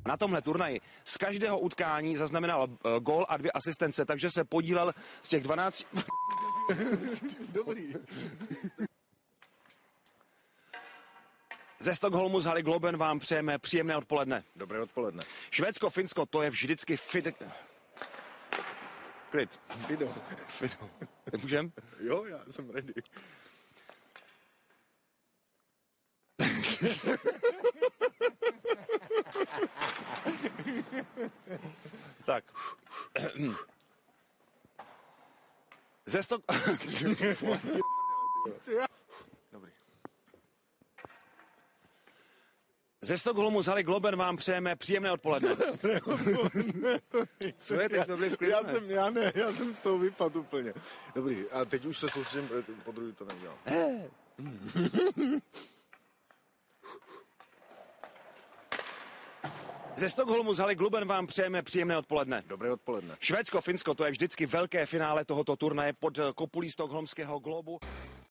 Na tomhle turnaji z každého utkání zaznamenal gól a 2 asistence, takže se podílel z těch 12... Dobrý. Ze Stockholmu z haly Globen vám přejeme příjemné odpoledne. Dobré odpoledne. Švédsko, Finsko, to je vždycky Klid. Fido. Tak můžem? Jo, já jsem ready. Tak. Dobrý. Ze Stockholmu z haly Globen vám přejeme příjemné odpoledne. Co je, teď jsme byli v klidu, Já jsem z toho vypadl úplně. Dobrý, a teď už se soustředím, po druhý to neudělám. Ze Stockholmu z haly Globen vám přejeme příjemné odpoledne. Dobré odpoledne. Švédsko, Finsko, to je vždycky velké finále tohoto turnaje pod kopulí stockholmského Globu.